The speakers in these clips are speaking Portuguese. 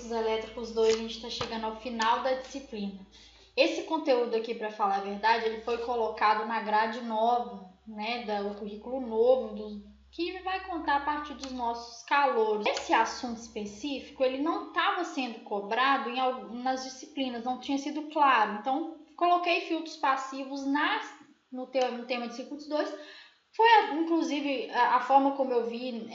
Circuitos Elétricos 2, a gente está chegando ao final da disciplina. Esse conteúdo aqui, para falar a verdade, ele foi colocado na grade nova, né, do currículo novo, que vai contar a partir dos nossos calouros. Esse assunto específico, ele não estava sendo cobrado nas disciplinas, não tinha sido claro. Então, coloquei filtros passivos no tema de Circuitos 2. Foi, inclusive, a forma como eu vi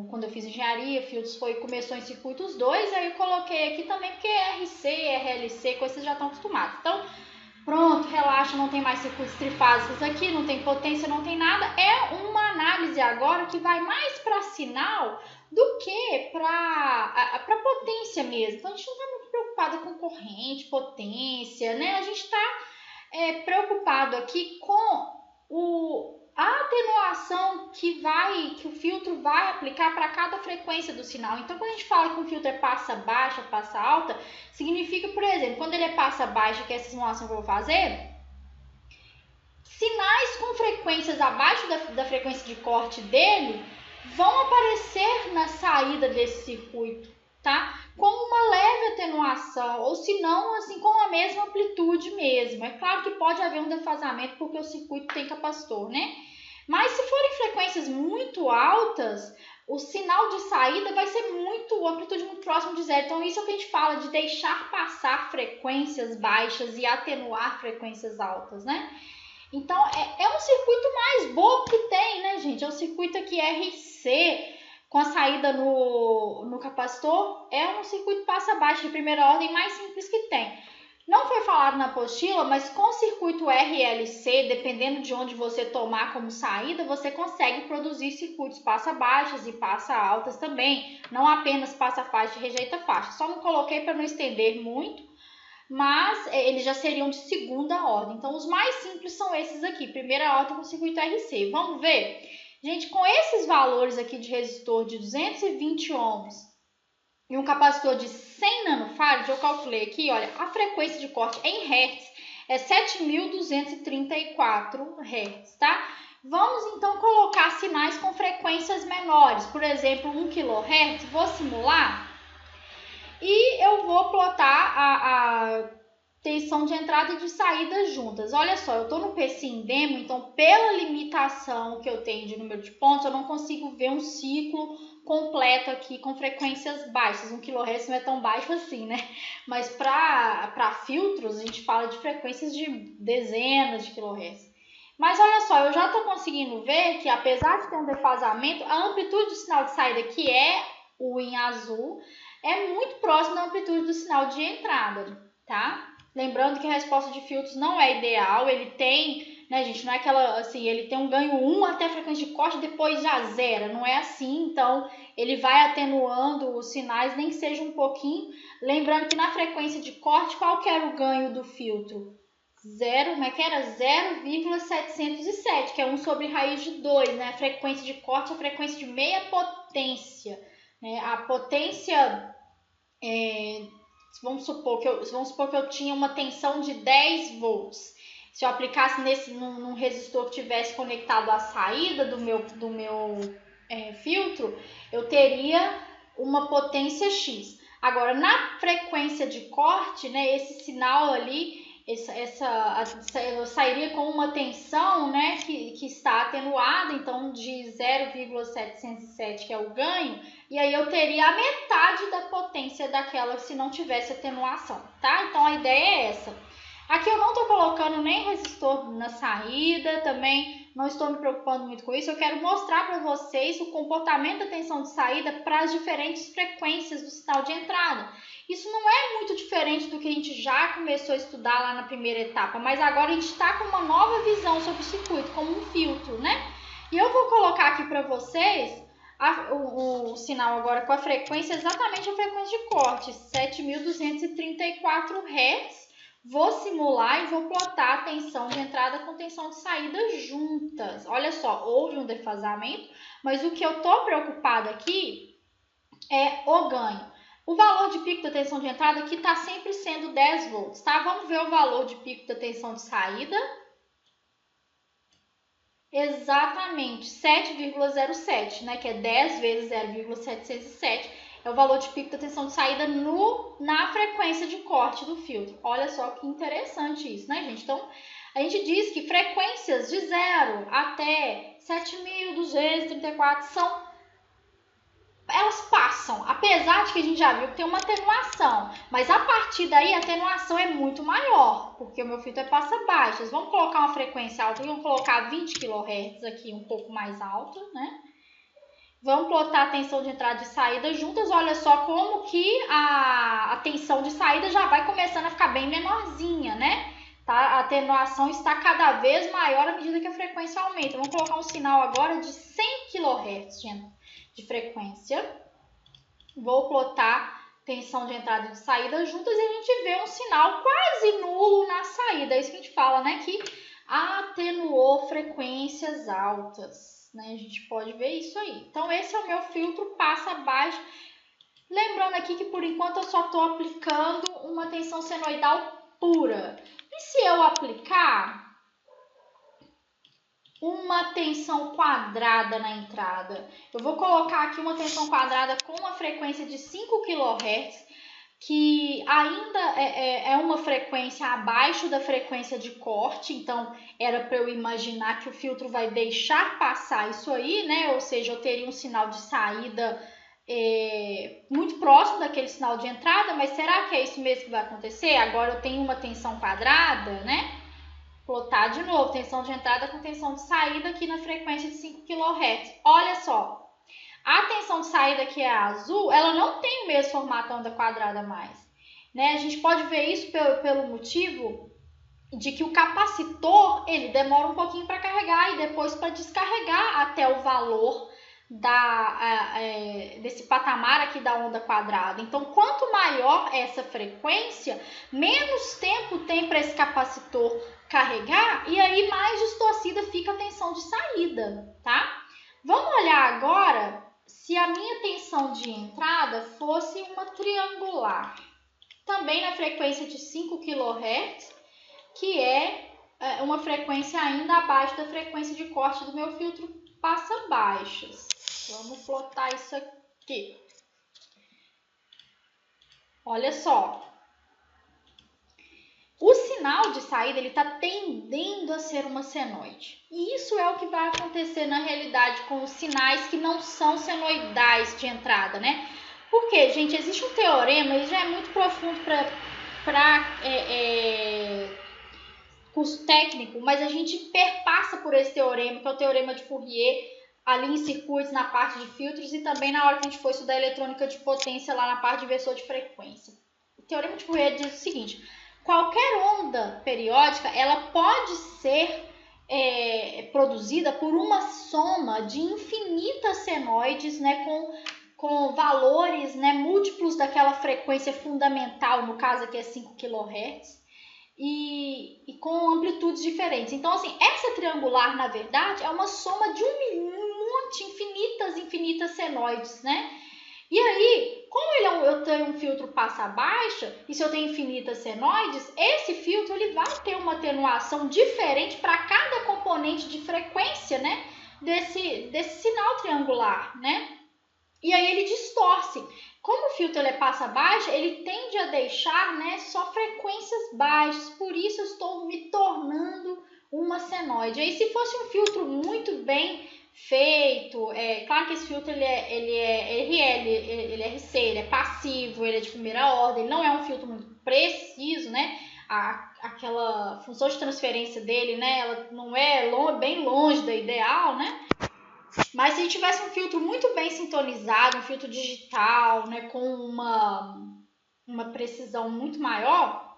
quando eu fiz engenharia, filtros começou em Circuitos 2, aí eu coloquei aqui também, porque RC, RLC, coisas vocês já estão acostumados. Então, pronto, relaxa, não tem mais circuitos trifásicos aqui, não tem potência, não tem nada. É uma análise agora que vai mais para sinal do que para potência mesmo. Então, a gente não está muito preocupada com corrente, potência, né? A gente está preocupado aqui com a atenuação que o filtro vai aplicar para cada frequência do sinal. Então, quando a gente fala que um filtro é passa baixa, passa alta, significa, por exemplo, quando ele é passa baixa, que é essa simulação que eu vou fazer, sinais com frequências abaixo da frequência de corte dele vão aparecer na saída desse circuito, tá? Com uma leve atenuação, ou se não, assim, com a mesma amplitude mesmo. É claro que pode haver um defasamento porque o circuito tem capacitor, né? Mas se forem frequências muito altas, o sinal de saída vai ser amplitude muito próxima de zero. Então, isso é o que a gente fala de deixar passar frequências baixas e atenuar frequências altas, né? Então, é um circuito mais bobo que tem, né, gente? É um circuito aqui RC, com a saída no capacitor, é um circuito passa-baixa de primeira ordem mais simples que tem. Não foi falado na apostila, mas com o circuito RLC, dependendo de onde você tomar como saída, você consegue produzir circuitos passa-baixas e passa-altas também, não apenas passa-faixa e rejeita-faixa. Só não coloquei para não estender muito, mas eles já seriam de segunda ordem. Então, os mais simples são esses aqui, primeira ordem com circuito RC. Vamos ver? Gente, com esses valores aqui de resistor de 220 ohms e um capacitor de 100 nanofarad, eu calculei aqui, olha, a frequência de corte em Hz é 7.234 Hz, tá? Vamos, então, colocar sinais com frequências menores, por exemplo, 1 kHz, vou simular e eu vou plotar a tensão de entrada e de saída juntas. Olha só, eu estou no PCIM demo, então pela limitação que eu tenho de número de pontos, eu não consigo ver um ciclo completo aqui com frequências baixas. 1 kHz não é tão baixo assim, né? Mas para filtros, a gente fala de frequências de dezenas de kHz. Mas olha só, eu já estou conseguindo ver que apesar de ter um defasamento, a amplitude do sinal de saída, que é o em azul, é muito próximo da amplitude do sinal de entrada, tá? Lembrando que a resposta de filtros não é ideal, ele tem, né, gente, não é aquela, assim, ele tem um ganho 1 até a frequência de corte, depois já zera, não é assim, então ele vai atenuando os sinais, nem que seja um pouquinho. Lembrando que na frequência de corte, qual que era o ganho do filtro? 0,707, que é 1 sobre raiz de 2, né? A frequência de corte é a frequência de meia potência, né? A potência... Vamos supor que eu tinha uma tensão de 10 volts. Se eu aplicasse num resistor que tivesse conectado à saída do meu filtro, eu teria uma potência X. Agora, na frequência de corte, né, esse sinal ali, eu sairia com uma tensão, né, que está atenuada, então de 0,707, que é o ganho, e aí eu teria a metade da potência daquela se não tivesse atenuação, tá? Então a ideia é essa. Aqui eu não estou colocando nem resistor na saída, também não estou me preocupando muito com isso. Eu quero mostrar para vocês o comportamento da tensão de saída para as diferentes frequências do sinal de entrada. Isso não é muito diferente do que a gente já começou a estudar lá na primeira etapa, mas agora a gente está com uma nova visão sobre o circuito, como um filtro, né? E eu vou colocar aqui para vocês o sinal agora com a frequência, exatamente a frequência de corte, 7.234 Hz. Vou simular e vou plotar a tensão de entrada com tensão de saída juntas. Olha só, houve um defasamento, mas o que eu estou preocupada aqui é o ganho. O valor de pico da tensão de entrada aqui está sempre sendo 10 volts, tá? Vamos ver o valor de pico da tensão de saída. Exatamente, 7,07, né? Que é 10 vezes 0,707. é o valor de pico da tensão de saída na frequência de corte do filtro. Olha só que interessante isso, né, gente? Então, a gente diz que frequências de 0 até 7.234 elas passam, apesar de que a gente já viu que tem uma atenuação, mas a partir daí a atenuação é muito maior, porque o meu filtro é passa baixas. Vamos colocar uma frequência alta, vamos colocar 20 kHz aqui, um pouco mais alto, né? Vamos plotar a tensão de entrada e saída juntas. Olha só como que a tensão de saída já vai começando a ficar bem menorzinha, né? Tá? A atenuação está cada vez maior à medida que a frequência aumenta. Vamos colocar um sinal agora de 100 kHz de frequência. Vou plotar tensão de entrada e de saída juntas e a gente vê um sinal quase nulo na saída. É isso que a gente fala, né? Que atenuou frequências altas, né? A gente pode ver isso aí. Então, esse é o meu filtro passa baixo. Lembrando aqui que, por enquanto, eu só estou aplicando uma tensão senoidal pura. E se eu aplicar uma tensão quadrada na entrada? Eu vou colocar aqui uma tensão quadrada com uma frequência de 5 kHz, que ainda é uma frequência abaixo da frequência de corte, então era para eu imaginar que o filtro vai deixar passar isso aí, né? Ou seja, eu teria um sinal de saída muito próximo daquele sinal de entrada, mas será que é isso mesmo que vai acontecer? Agora eu tenho uma tensão quadrada, né? Plotar de novo, tensão de entrada com tensão de saída aqui na frequência de 5 kHz. Olha só, a tensão de saída que é a azul, ela não tem o mesmo formato onda quadrada mais, né? A gente pode ver isso pelo motivo de que o capacitor, ele demora um pouquinho para carregar e depois para descarregar até o valor desse patamar aqui da onda quadrada. Então, quanto maior essa frequência, menos tempo tem para esse capacitor carregar e aí mais distorcida fica a tensão de saída, tá? Vamos olhar agora se a minha tensão de entrada fosse uma triangular, também na frequência de 5 kHz, que é uma frequência ainda abaixo da frequência de corte do meu filtro passa baixas. Vamos plotar isso aqui. Olha só. O sinal de saída ele está tendendo a ser uma senoide. E isso é o que vai acontecer na realidade com os sinais que não são senoidais de entrada, né? Porque, gente, existe um teorema, ele já é muito profundo para curso técnico, mas a gente perpassa por esse teorema, que é o teorema de Fourier, ali em circuitos, na parte de filtros, e também na hora que a gente for estudar eletrônica de potência, lá na parte de inversor de frequência. O teorema de Fourier diz o seguinte: qualquer onda periódica, ela pode ser produzida por uma soma de infinitas senoides, né, com valores, né, múltiplos daquela frequência fundamental, no caso aqui é 5 kHz, e com amplitudes diferentes. Então, assim, essa triangular, na verdade, é uma soma de infinitas senoides, né? E aí, como eu tenho um filtro passa baixa, e se eu tenho infinitas senoides, esse filtro ele vai ter uma atenuação diferente para cada componente de frequência, né, desse sinal triangular, né? E aí ele distorce. Como o filtro ele passa baixa, ele tende a deixar, né, só frequências baixas, por isso eu estou me tornando uma senoide. Aí se fosse um filtro muito bem feito, claro que esse filtro ele é RL, ele é RC, ele é passivo, ele é de primeira ordem, ele não é um filtro muito preciso, né? Aquela função de transferência dele, né, ela não é bem longe da ideal, né? Mas se a gente tivesse um filtro muito bem sintonizado, um filtro digital, né, com uma precisão muito maior,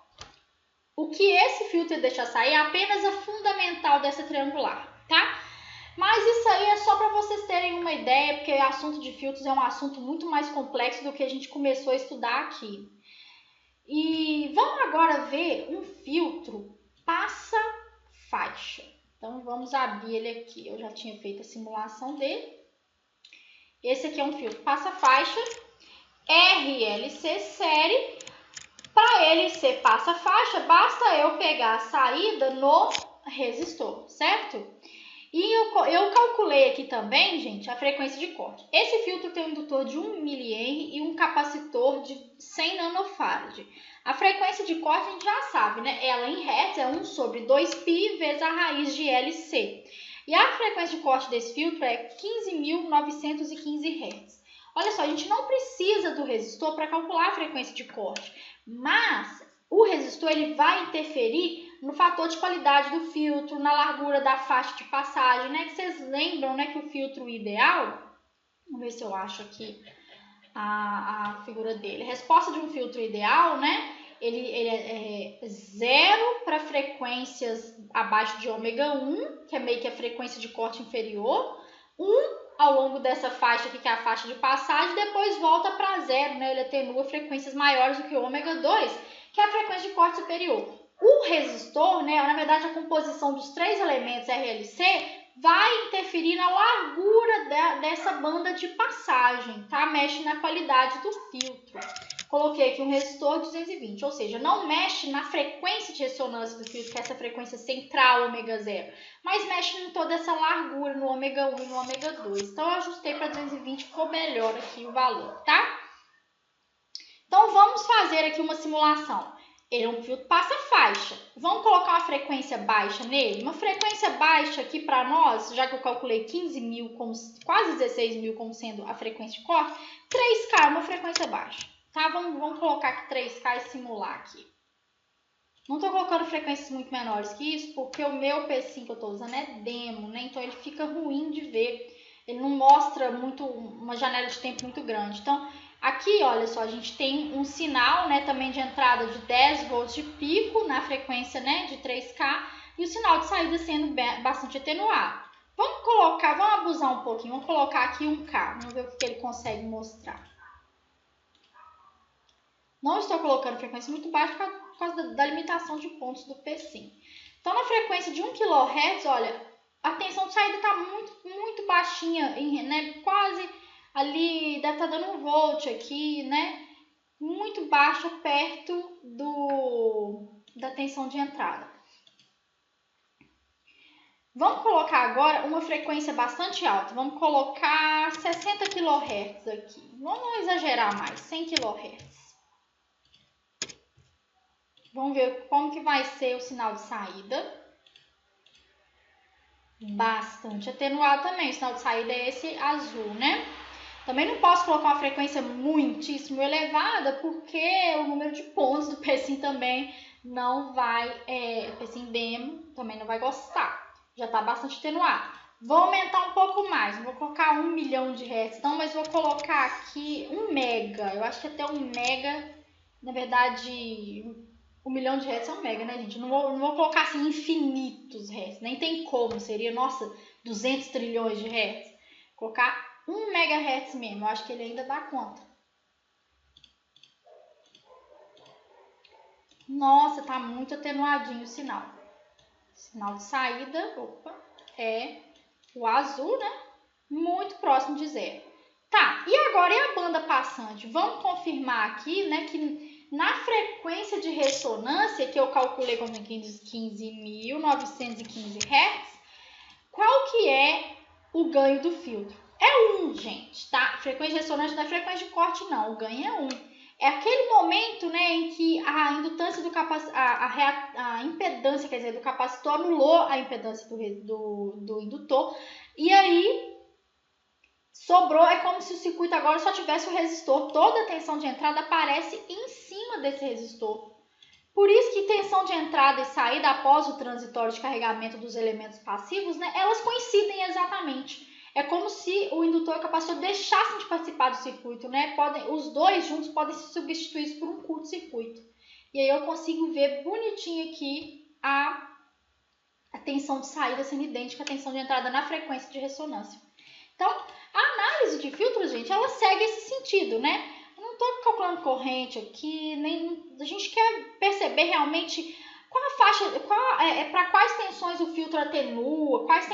o que esse filtro deixa sair é apenas a fundamental dessa triangular, tá? Mas isso aí é só para vocês terem uma ideia, porque o assunto de filtros é um assunto muito mais complexo do que a gente começou a estudar aqui. E vamos agora ver um filtro passa-faixa. Então, vamos abrir ele aqui. Eu já tinha feito a simulação dele. Esse aqui é um filtro passa-faixa RLC série. Para ele ser passa-faixa, basta eu pegar a saída no resistor, certo? E eu calculei aqui também, gente, a frequência de corte. Esse filtro tem um indutor de 1 mA e um capacitor de 100 nanofarad. A frequência de corte a gente já sabe, né? Ela em Hz é 1/2π vezes a raiz de LC. E a frequência de corte desse filtro é 15.915 Hz. Olha só, a gente não precisa do resistor para calcular a frequência de corte, mas o resistor ele vai interferir no fator de qualidade do filtro, na largura da faixa de passagem, né? Que vocês lembram, né, que o filtro ideal, vamos ver se eu acho aqui a figura dele. A resposta de um filtro ideal, né? Ele é 0 para frequências abaixo de ômega 1, que é meio que a frequência de corte inferior, 1 ao longo dessa faixa aqui, que é a faixa de passagem, depois volta para 0, né? Ele atenua frequências maiores do que o ômega 2, que é a frequência de corte superior. O resistor, né, na verdade a composição dos 3 elementos RLC vai interferir na largura dessa banda de passagem, tá? Mexe na qualidade do filtro. Coloquei aqui um resistor 220, ou seja, não mexe na frequência de ressonância do filtro, que é essa frequência central ômega 0, mas mexe em toda essa largura no ômega 1 e no ômega 2. Então eu ajustei para 220, ficou melhor aqui o valor, tá? Então vamos fazer aqui uma simulação. Ele é um filtro passa-faixa. Vamos colocar uma frequência baixa nele? Uma frequência baixa aqui para nós, já que eu calculei 15 mil, quase 16 mil como sendo a frequência de corte, 3K é uma frequência baixa. Tá? Vamos colocar aqui 3K e simular aqui. Não estou colocando frequências muito menores que isso, porque o meu P5 que eu estou usando é demo, né? Então ele fica ruim de ver. Ele não mostra uma janela de tempo muito grande. Então, aqui, olha só, a gente tem um sinal, né, também de entrada de 10 volts de pico na frequência, né, de 3K e o sinal de saída sendo bastante atenuado. Vamos abusar um pouquinho, vamos colocar aqui 1K, vamos ver o que ele consegue mostrar. Não estou colocando frequência muito baixa por causa da limitação de pontos do P5. Então, na frequência de 1 kHz, olha, a tensão de saída está muito baixinha, né, quase... Ali deve estar dando 1 volt aqui, né? Muito baixo, perto da tensão de entrada. Vamos colocar agora uma frequência bastante alta. Vamos colocar 60 kHz aqui. Vamos exagerar mais, 100 kHz. Vamos ver como que vai ser o sinal de saída. Bastante atenuado também. O sinal de saída é esse azul, né? Também não posso colocar uma frequência muitíssimo elevada, porque o número de pontos do P5 também não vai, P5 demo também não vai gostar. Já está bastante atenuado. Vou aumentar um pouco mais, não vou colocar 1 milhão de Hz, não, mas vou colocar aqui 1 mega. Eu acho que até 1 mega, na verdade, 1 milhão de Hz é 1 mega, né, gente? Não vou colocar assim infinitos Hz, nem tem como, seria, nossa, 200 trilhões de Hz. Colocar 1 MHz mesmo, eu acho que ele ainda dá conta. Nossa, tá muito atenuadinho o sinal. Sinal de saída, é o azul, né? Muito próximo de 0. Tá, e agora e a banda passante? Vamos confirmar aqui, né, que na frequência de ressonância, que eu calculei como 15.915 Hz, qual que é o ganho do filtro? É 1, gente, tá? Frequência de ressonância não é frequência de corte, não. O ganho é 1. É aquele momento, né, em que a indutância do a impedância, quer dizer, do capacitor anulou a impedância do indutor. E aí, sobrou, é como se o circuito agora só tivesse o resistor. Toda a tensão de entrada aparece em cima desse resistor. Por isso que tensão de entrada e saída após o transitório de carregamento dos elementos passivos, né, elas coincidem exatamente. É como se o indutor e o capacitor deixassem de participar do circuito, né? Os dois juntos podem ser substituídos por um curto-circuito. E aí eu consigo ver bonitinho aqui a tensão de saída sendo idêntica à tensão de entrada na frequência de ressonância. Então, a análise de filtros, gente, ela segue esse sentido, né? Eu não estou calculando corrente aqui, a gente quer perceber realmente qual a faixa, para quais tensões o filtro atenua, quais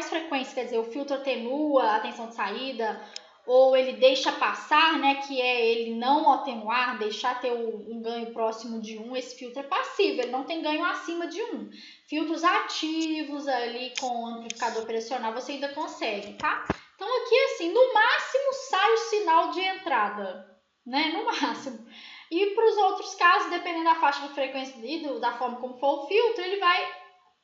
frequências, quer dizer, o filtro atenua a tensão de saída, ou ele deixa passar, né, que é ele não atenuar, deixar ter um ganho próximo de 1, esse filtro é passivo, ele não tem ganho acima de 1. Filtros ativos ali com amplificador pressional você ainda consegue, tá? Então aqui assim, no máximo sai o sinal de entrada, né, no máximo. E para os outros casos, dependendo da faixa de frequência e da forma como for o filtro, ele vai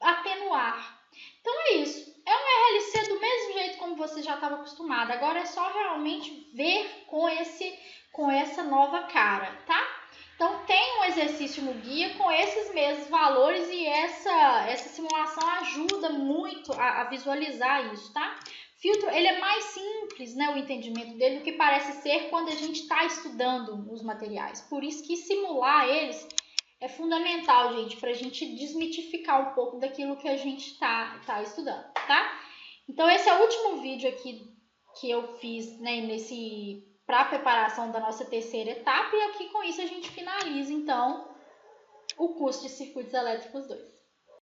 atenuar. Então é isso. É um RLC do mesmo jeito como você já estava acostumado. Agora é só realmente ver com essa nova cara, tá? Então tem um exercício no guia com esses mesmos valores e essa simulação ajuda muito a visualizar isso, tá? Filtro, ele é mais simples, né, o entendimento dele, do que parece ser quando a gente está estudando os materiais. Por isso que simular eles é fundamental, gente, para a gente desmitificar um pouco daquilo que a gente está estudando, tá? Então, esse é o último vídeo aqui que eu fiz, né, para a preparação da nossa terceira etapa. E aqui com isso a gente finaliza, então, o curso de Circuitos Elétricos 2.